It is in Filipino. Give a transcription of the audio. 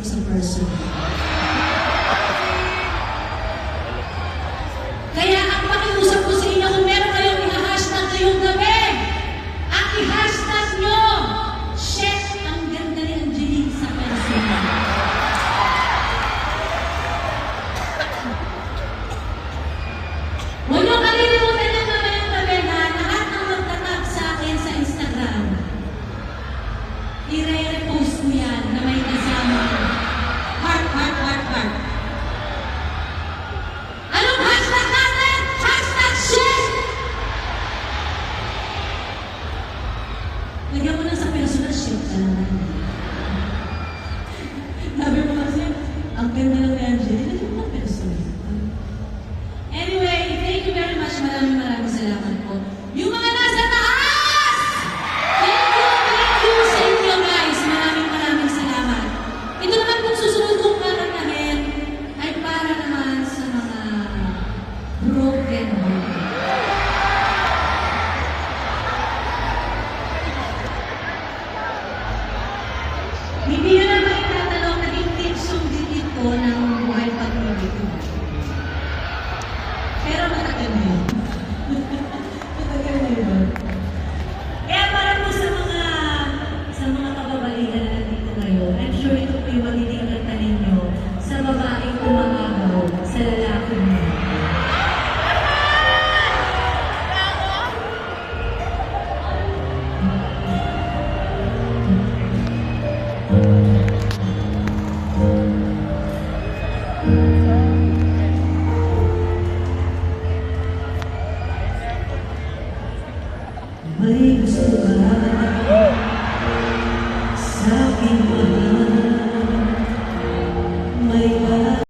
sa person. Kaya ang pakiusap ko sa inyo, kung meron kayong i-hashtag ngayong gabi, ang i-hashtag nyo, Chef, ang ganda ni Angeline sa personal. Huwag nyo kalilimutan yung mamayang gabi na lahat ng magtatag sa akin sa Instagram. I-re-repost mo yan na may kasama. Heart, heart, heart, heart. Anong hashtag natin? Hashtag Chef! Lagyan mo na sa personal Chef ka naman. Sabi mo kasi, ang ganda ng Angeline, lagyan mo na personal. Anyway, thank you very much. Maraming salamat po. Yung mga nasa taas! Thank you sa inyo guys. Maraming salamat. Ito naman kung susunod kong kakantahin ay para naman sa mga broken heart. Hindi na naman itatanong naging tinsong dikit ko ng buhay pag-ibig ko. Pero matagal na yun. Matagal na yun. Kaya para po sa mga kababalihan na nandito ngayon, I'm sure ito po yung magiging kanta ninyo sa babaeng umagaw sa lalaki niya. May gusto ka sa aking pagkakas.